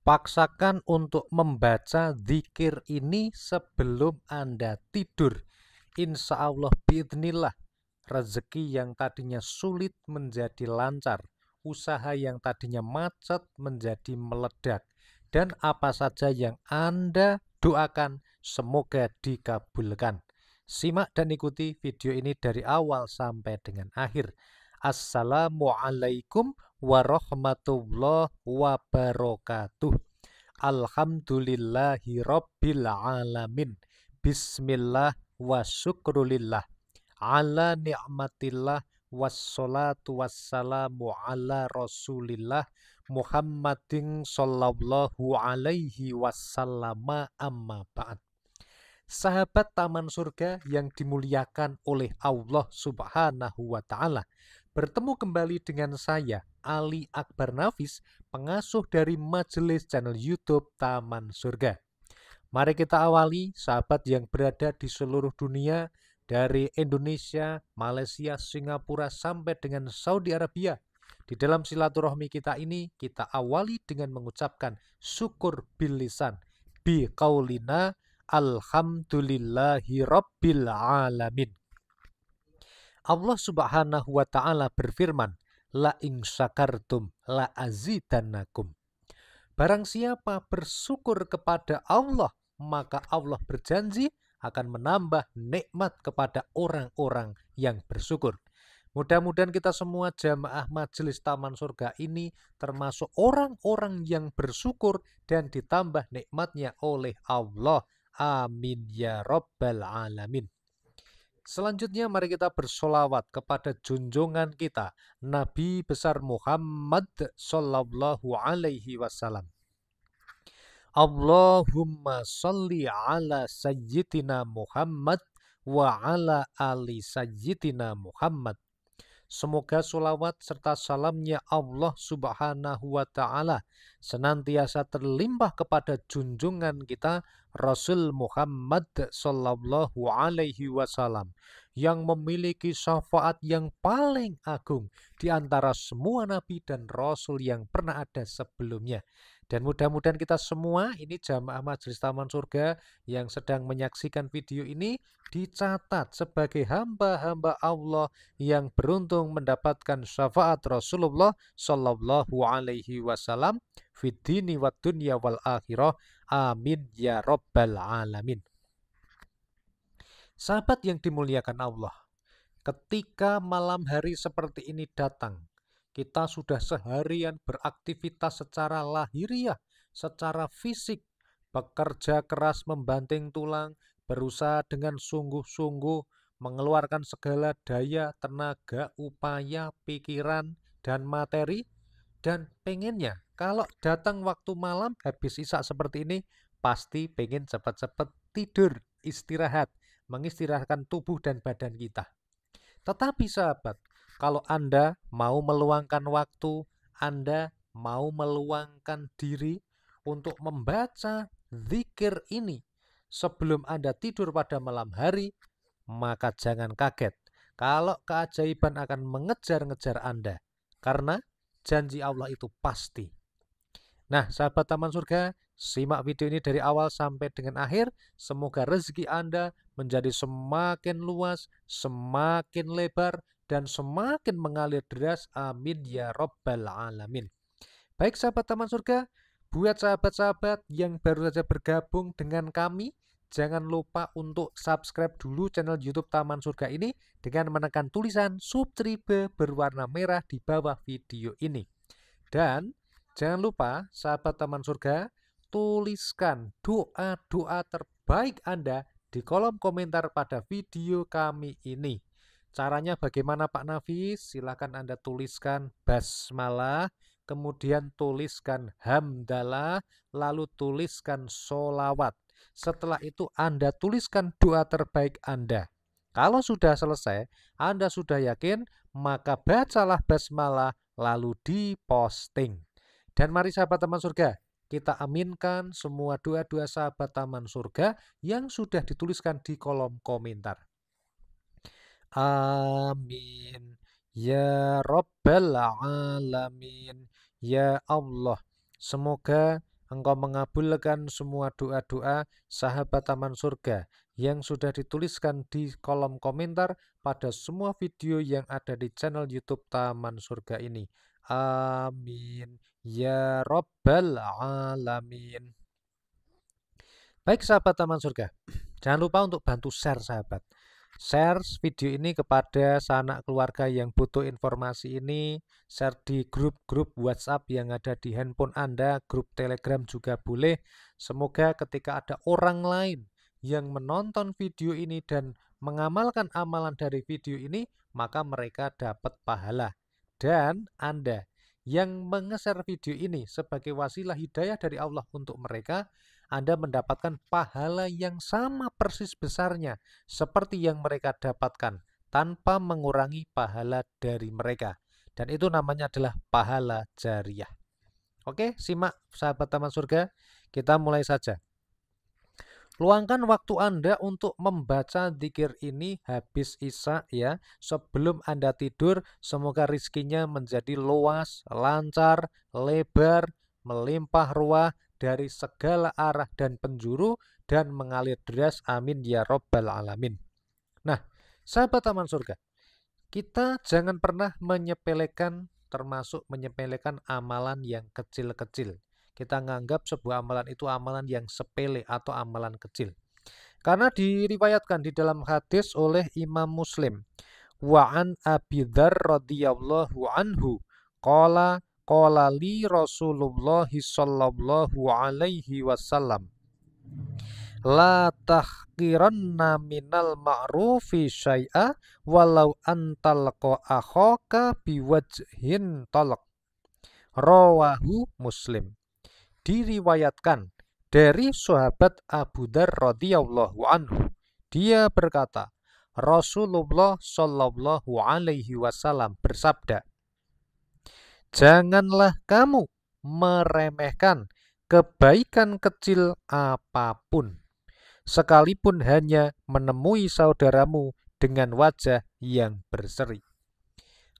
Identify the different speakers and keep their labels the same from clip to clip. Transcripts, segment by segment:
Speaker 1: Paksakan untuk membaca zikir ini sebelum Anda tidur. Insya Allah biidznillah, rezeki yang tadinya sulit menjadi lancar, usaha yang tadinya macet menjadi meledak, dan apa saja yang Anda doakan semoga dikabulkan. Simak dan ikuti video ini dari awal sampai dengan akhir. Assalamualaikum warahmatullahi wabarakatuh. Alhamdulillahi rabbil alamin. Bismillah wa syukrulillah. Ala ni'matillah wassalatu wassalamu ala rasulillah Muhammadin sallallahu alaihi wasallam, amma ba'd. Sahabat Taman Surga yang dimuliakan oleh Allah Subhanahu wa Ta'ala, bertemu kembali dengan saya, Ali Akbar Nafis, pengasuh dari majelis channel YouTube Taman Surga. Mari kita awali, sahabat yang berada di seluruh dunia, dari Indonesia, Malaysia, Singapura, sampai dengan Saudi Arabia. Di dalam silaturahmi kita ini, kita awali dengan mengucapkan syukur bil lisan, bi qaulina alhamdulillahi rabbil alamin. Allah Subhanahu wa Ta'ala berfirman, la in syakartum la azidannakum. Barang siapa bersyukur kepada Allah, maka Allah berjanji akan menambah nikmat kepada orang-orang yang bersyukur. Mudah-mudahan kita semua jamaah majelis Taman Surga ini termasuk orang-orang yang bersyukur dan ditambah nikmatnya oleh Allah. Amin ya rabbal alamin. Selanjutnya mari kita bersolawat kepada junjungan kita Nabi besar Muhammad sallallahu alaihi wasallam. Allahumma salli ala sayyidina Muhammad wa ala ali sayyidina Muhammad. Semoga solawat serta salamnya Allah Subhanahu wa Ta'ala senantiasa terlimpah kepada junjungan kita Rasul Muhammad Sallallahu Alaihi Wasallam yang memiliki syafaat yang paling agung di antara semua nabi dan rasul yang pernah ada sebelumnya. Dan mudah-mudahan kita semua ini jamaah majelis Taman Surga yang sedang menyaksikan video ini dicatat sebagai hamba-hamba Allah yang beruntung mendapatkan syafaat Rasulullah Sallallahu Alaihi Wasallam fid dini wad dunya wal akhirah. Amin ya rabbal alamin. Sahabat yang dimuliakan Allah, ketika malam hari seperti ini datang, kita sudah seharian beraktivitas secara lahiriah, secara fisik, bekerja keras membanting tulang, berusaha dengan sungguh-sungguh, mengeluarkan segala daya, tenaga, upaya, pikiran, dan materi, dan pengennya kalau datang waktu malam habis isak seperti ini, pasti pengen cepat-cepat tidur, istirahat, mengistirahatkan tubuh dan badan kita. Tetapi sahabat, kalau Anda mau meluangkan waktu, Anda mau meluangkan diri untuk membaca zikir ini sebelum Anda tidur pada malam hari, maka jangan kaget kalau keajaiban akan mengejar-ngejar Anda. Karena janji Allah itu pasti. Nah, sahabat Taman Surga, simak video ini dari awal sampai dengan akhir. Semoga rezeki Anda menjadi semakin luas, semakin lebar, dan semakin mengalir deras. Amin ya rabbal alamin. Baik sahabat Taman Surga, buat sahabat-sahabat yang baru saja bergabung dengan kami, jangan lupa untuk subscribe dulu channel YouTube Taman Surga ini dengan menekan tulisan subscribe berwarna merah di bawah video ini. Dan jangan lupa sahabat Taman Surga, tuliskan doa-doa terbaik Anda di kolom komentar pada video kami ini. Caranya bagaimana Pak Nafis? Silakan Anda tuliskan basmalah, kemudian tuliskan hamdalah, lalu tuliskan solawat. Setelah itu Anda tuliskan doa terbaik Anda. Kalau sudah selesai, Anda sudah yakin, maka bacalah basmalah lalu diposting. Dan mari sahabat Taman Surga, kita aminkan semua doa-doa sahabat Taman Surga yang sudah dituliskan di kolom komentar. Amin ya rabbal alamin. Ya Allah, semoga Engkau mengabulkan semua doa-doa sahabat taman surga yang sudah dituliskan di kolom komentar pada semua video yang ada di channel YouTube Taman Surga ini. Amin. Ya Rabbal Alamin. Baik sahabat Taman Surga, jangan lupa untuk bantu share sahabat. Share video ini kepada sanak keluarga yang butuh informasi ini. Share di grup-grup WhatsApp yang ada di handphone Anda, grup Telegram juga boleh. Semoga ketika ada orang lain yang menonton video ini dan mengamalkan amalan dari video ini, maka mereka dapat pahala. Dan Anda yang menge-share video ini sebagai wasilah hidayah dari Allah untuk mereka, Anda mendapatkan pahala yang sama persis besarnya seperti yang mereka dapatkan tanpa mengurangi pahala dari mereka. Dan itu namanya adalah pahala jariyah. Oke, simak sahabat Taman Surga, kita mulai saja. Luangkan waktu Anda untuk membaca zikir ini habis isya ya. Sebelum Anda tidur, semoga rizkinya menjadi luas, lancar, lebar, melimpah ruah dari segala arah dan penjuru dan mengalir deras. Amin ya Rabbal Alamin. Nah, sahabat Taman Surga, kita jangan pernah menyepelekan, termasuk menyepelekan amalan yang kecil-kecil. Kita menganggap sebuah amalan itu amalan yang sepele atau amalan kecil. Karena diriwayatkan di dalam hadis oleh Imam Muslim. Wa'an Abi Dzar radhiyallahu anhu qala li Rasulullah sallallahu alaihi wasallam la tahqiranna minal ma'rufi syai'a walau antalqa akhaka biwajhin talaq. Rawahu Muslim. Diriwayatkan dari sahabat Abu Dzar radhiyallahu anhu. Dia berkata, Rasulullah shallallahu alaihi wasallam bersabda, janganlah kamu meremehkan kebaikan kecil apapun, sekalipun hanya menemui saudaramu dengan wajah yang berseri.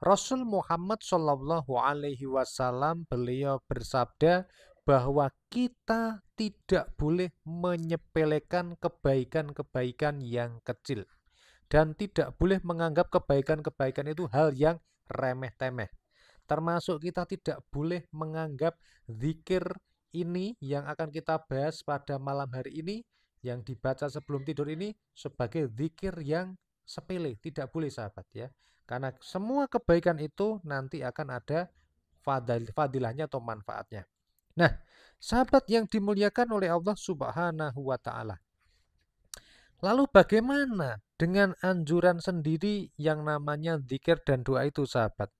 Speaker 1: Rasul Muhammad Shallallahu Alaihi Wasallam beliau bersabda bahwa kita tidak boleh menyepelekan kebaikan-kebaikan yang kecil dan tidak boleh menganggap kebaikan-kebaikan itu hal yang remeh-temeh. Termasuk kita tidak boleh menganggap zikir ini yang akan kita bahas pada malam hari ini, yang dibaca sebelum tidur ini, sebagai zikir yang sepele. Tidak boleh sahabat ya. Karena semua kebaikan itu nanti akan ada fadilahnya atau manfaatnya. Nah, sahabat yang dimuliakan oleh Allah Subhanahu wa Ta'ala. Lalu bagaimana dengan anjuran sendiri yang namanya zikir dan doa itu sahabat?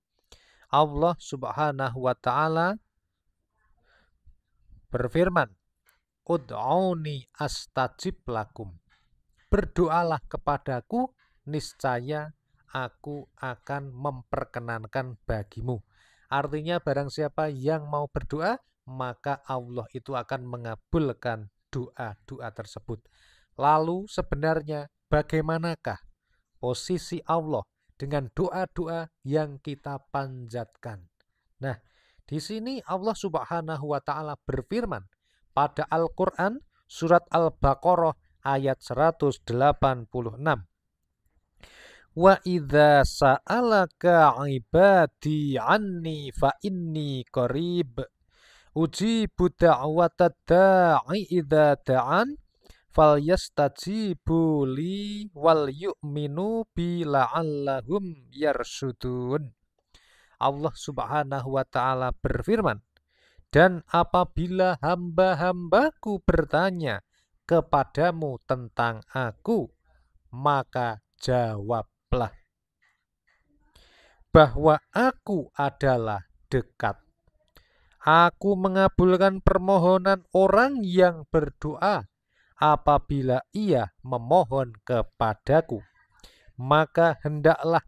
Speaker 1: Allah Subhanahu wa Ta'ala berfirman, Ud'auni astajib lakum. Berdoalah kepadaku, niscaya aku akan memperkenankan bagimu. Artinya barang siapa yang mau berdoa, maka Allah itu akan mengabulkan doa-doa tersebut. Lalu sebenarnya bagaimanakah posisi Allah dengan doa-doa yang kita panjatkan? Nah, di sini Allah Subhanahu wa Ta'ala berfirman pada Al-Qur'an surat Al-Baqarah ayat 186. Wa idza sa'alaka 'ibadi 'anni fa inni qarib ujibu da'watad da'i idza da'an falyastajibu li wal yu'minu bi la'allahum yarshudun. Allah Subhanahu wa Ta'ala berfirman, dan apabila hamba-hambaku bertanya kepadamu tentang aku, maka jawablah bahwa aku adalah dekat. Aku mengabulkan permohonan orang yang berdoa apabila ia memohon kepadaku. Maka hendaklah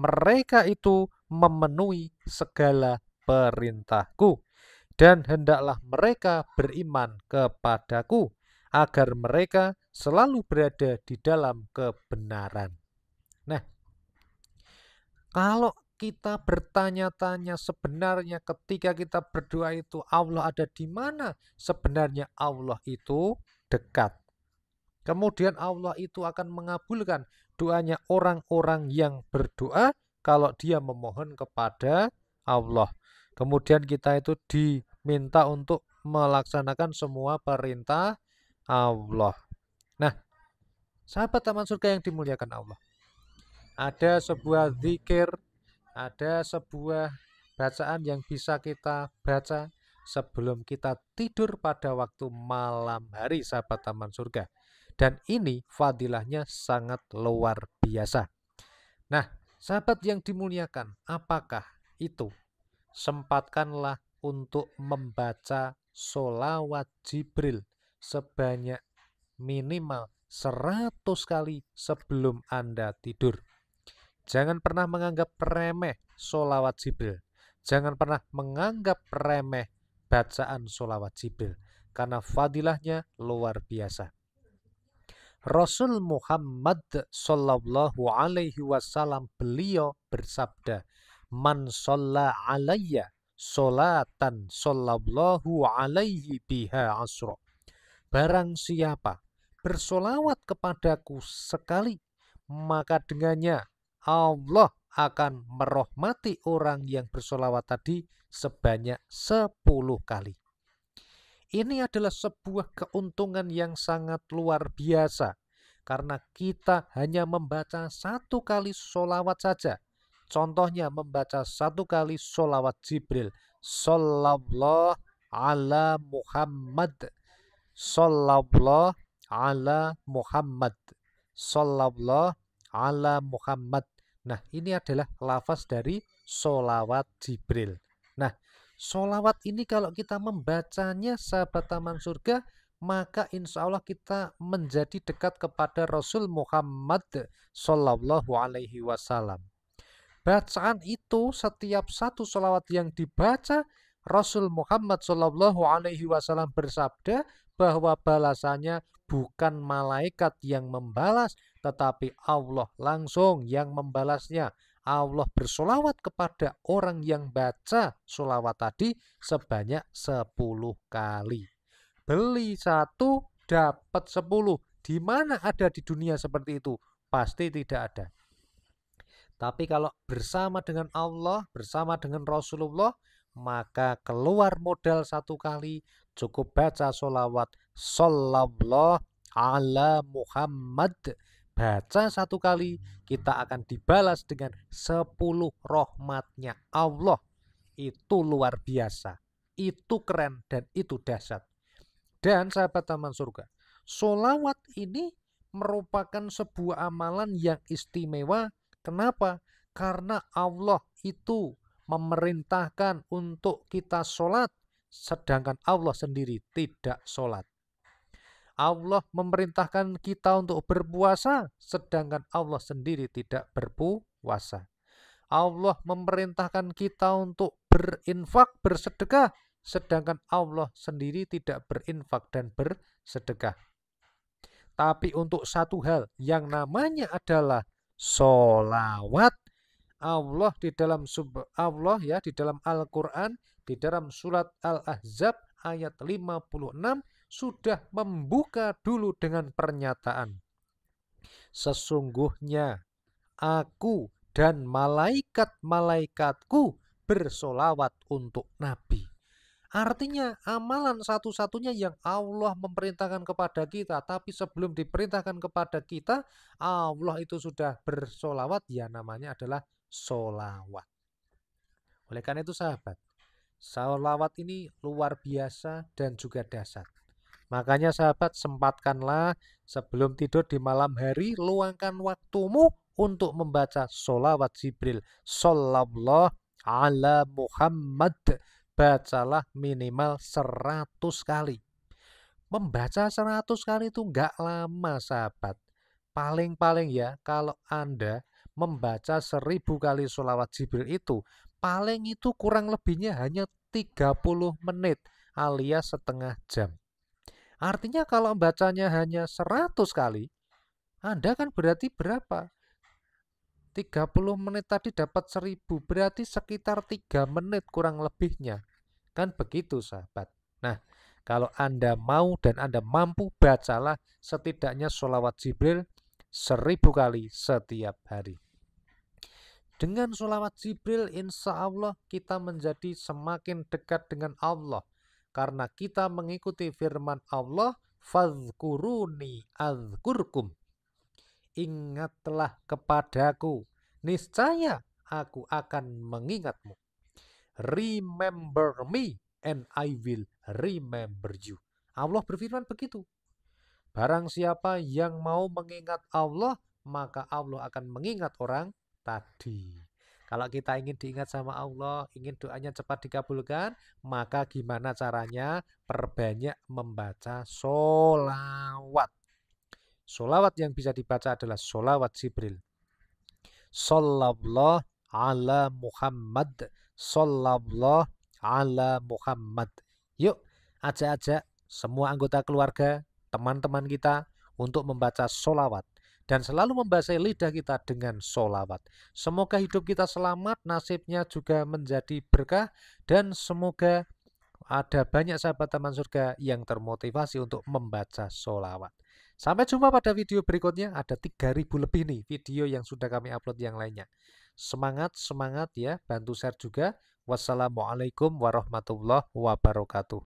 Speaker 1: mereka itu memenuhi segala perintahku. Dan hendaklah mereka beriman kepadaku, agar mereka selalu berada di dalam kebenaran. Nah, kalau kita bertanya-tanya sebenarnya ketika kita berdoa itu Allah ada di mana? Sebenarnya Allah itu dekat. Kemudian Allah itu akan mengabulkan doanya orang-orang yang berdoa kalau dia memohon kepada Allah. Kemudian kita itu diminta untuk melaksanakan semua perintah Allah. Nah, sahabat taman surga yang dimuliakan Allah, ada sebuah zikir, ada sebuah bacaan yang bisa kita baca sebelum kita tidur pada waktu malam hari, sahabat taman surga. Dan ini fadilahnya sangat luar biasa. Nah, sahabat yang dimuliakan, apakah itu? Sempatkanlah untuk membaca sholawat Jibril sebanyak minimal 100 kali sebelum Anda tidur. Jangan pernah menganggap remeh sholawat Jibril. Jangan pernah menganggap remeh bacaan sholawat Jibril. Karena fadilahnya luar biasa. Rasul Muhammad Sallallahu Alaihi Wasallam beliau bersabda, Man sholla alayya sholatan sallallahu alaihi biha asro. Barang siapa bersolawat kepadaku sekali, maka dengannya Allah akan merahmati orang yang bersolawat tadi sebanyak 10 kali. Ini adalah sebuah keuntungan yang sangat luar biasa, karena kita hanya membaca 1 kali solawat saja. Contohnya membaca 1 kali solawat Jibril, Sallallahu ala Muhammad, Sallallahu ala Muhammad, Sallallahu ala Muhammad. Nah, ini adalah lafaz dari solawat Jibril. Nah, solawat ini kalau kita membacanya, sahabat taman surga, maka insya Allah kita menjadi dekat kepada Rasul Muhammad Sallallahu Alaihi Wasallam. Bacaan itu, setiap satu solawat yang dibaca, Rasul Muhammad Sallallahu Alaihi Wasallam bersabda bahwa balasannya bukan malaikat yang membalas, tetapi Allah langsung yang membalasnya. Allah bersolawat kepada orang yang baca solawat tadi sebanyak 10 kali. Beli 1, dapat 10. Di mana ada di dunia seperti itu? Pasti tidak ada. Tapi kalau bersama dengan Allah, bersama dengan Rasulullah, maka keluar modal 1 kali, cukup baca solawat Sallallahu ala Muhammad. Baca 1 kali, kita akan dibalas dengan 10 rahmatnya Allah. Itu luar biasa, itu keren, dan itu dahsyat. Dan sahabat taman surga, solawat ini merupakan sebuah amalan yang istimewa. Kenapa? Karena Allah itu memerintahkan untuk kita sholat, sedangkan Allah sendiri tidak sholat. Allah memerintahkan kita untuk berpuasa, sedangkan Allah sendiri tidak berpuasa. Allah memerintahkan kita untuk berinfak, bersedekah, sedangkan Allah sendiri tidak berinfak dan bersedekah. Tapi untuk satu hal yang namanya adalah sholawat, Allah di dalam di dalam Al-Quran, di dalam surat Al-Ahzab ayat 56 sudah membuka dulu dengan pernyataan, sesungguhnya aku dan malaikat-malaikatku bersolawat untuk Nabi. Artinya amalan satu-satunya yang Allah memerintahkan kepada kita, tapi sebelum diperintahkan kepada kita, Allah itu sudah bersolawat, ya namanya adalah solawat. Oleh karena itu sahabat, solawat ini luar biasa dan juga dahsyat. Makanya sahabat, sempatkanlah sebelum tidur di malam hari, luangkan waktumu untuk membaca solawat Jibril Sallallahu ala Muhammad. Bacalah minimal 100 kali. Membaca 100 kali itu enggak lama sahabat. Paling-paling ya, kalau Anda membaca 1000 kali solawat Jibril itu, paling itu kurang lebihnya hanya 30 menit alias setengah jam. Artinya kalau bacanya hanya 100 kali, Anda kan berarti berapa? 30 menit tadi dapat 1000, berarti sekitar 3 menit kurang lebihnya. Kan begitu sahabat. Nah, kalau Anda mau dan Anda mampu, bacalah setidaknya sholawat Jibril 1000 kali setiap hari. Dengan sholawat Jibril, insya Allah kita menjadi semakin dekat dengan Allah. Karena kita mengikuti firman Allah, fadhkuruni adzkurkum. Ingatlah kepadaku, niscaya aku akan mengingatmu. Remember me and I will remember you. Allah berfirman begitu. Barang siapa yang mau mengingat Allah, maka Allah akan mengingat orang tadi. Kalau kita ingin diingat sama Allah, ingin doanya cepat dikabulkan, maka gimana caranya? Perbanyak membaca sholawat. Sholawat yang bisa dibaca adalah sholawat Jibril. Sallallahu ala Muhammad. Sallallahu ala Muhammad. Yuk, ajak-ajak semua anggota keluarga, teman-teman kita untuk membaca sholawat. Dan selalu membasahi lidah kita dengan sholawat. Semoga hidup kita selamat, nasibnya juga menjadi berkah. Dan semoga ada banyak sahabat teman surga yang termotivasi untuk membaca sholawat. Sampai jumpa pada video berikutnya. Ada 3000 lebih nih video yang sudah kami upload yang lainnya. Semangat, semangat ya. Bantu share juga. Wassalamualaikum warahmatullahi wabarakatuh.